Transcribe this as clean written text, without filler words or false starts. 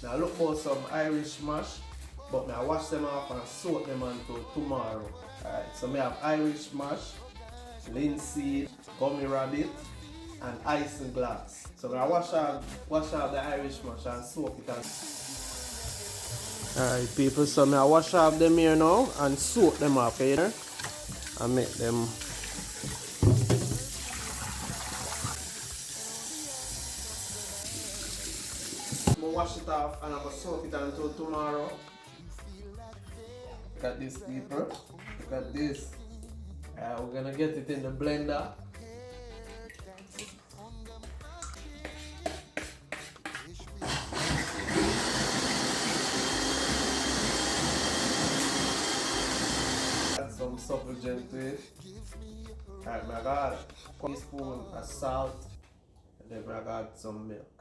Now look for some Irish mash, but I wash them off and soak them until tomorrow. Alright, so I have Irish mash, linseed, gummy rabbit, and isinglass. So I wash out the Irish mash and soak it. Alright people, so I wash off them here now and soak them up here and make them. I'm gonna wash it off and I'm gonna soak it until tomorrow. Look at this people, look at this. We're gonna get it in the blender. Add some supplement to it. Alright, I got 1 teaspoon of salt and then I got some milk.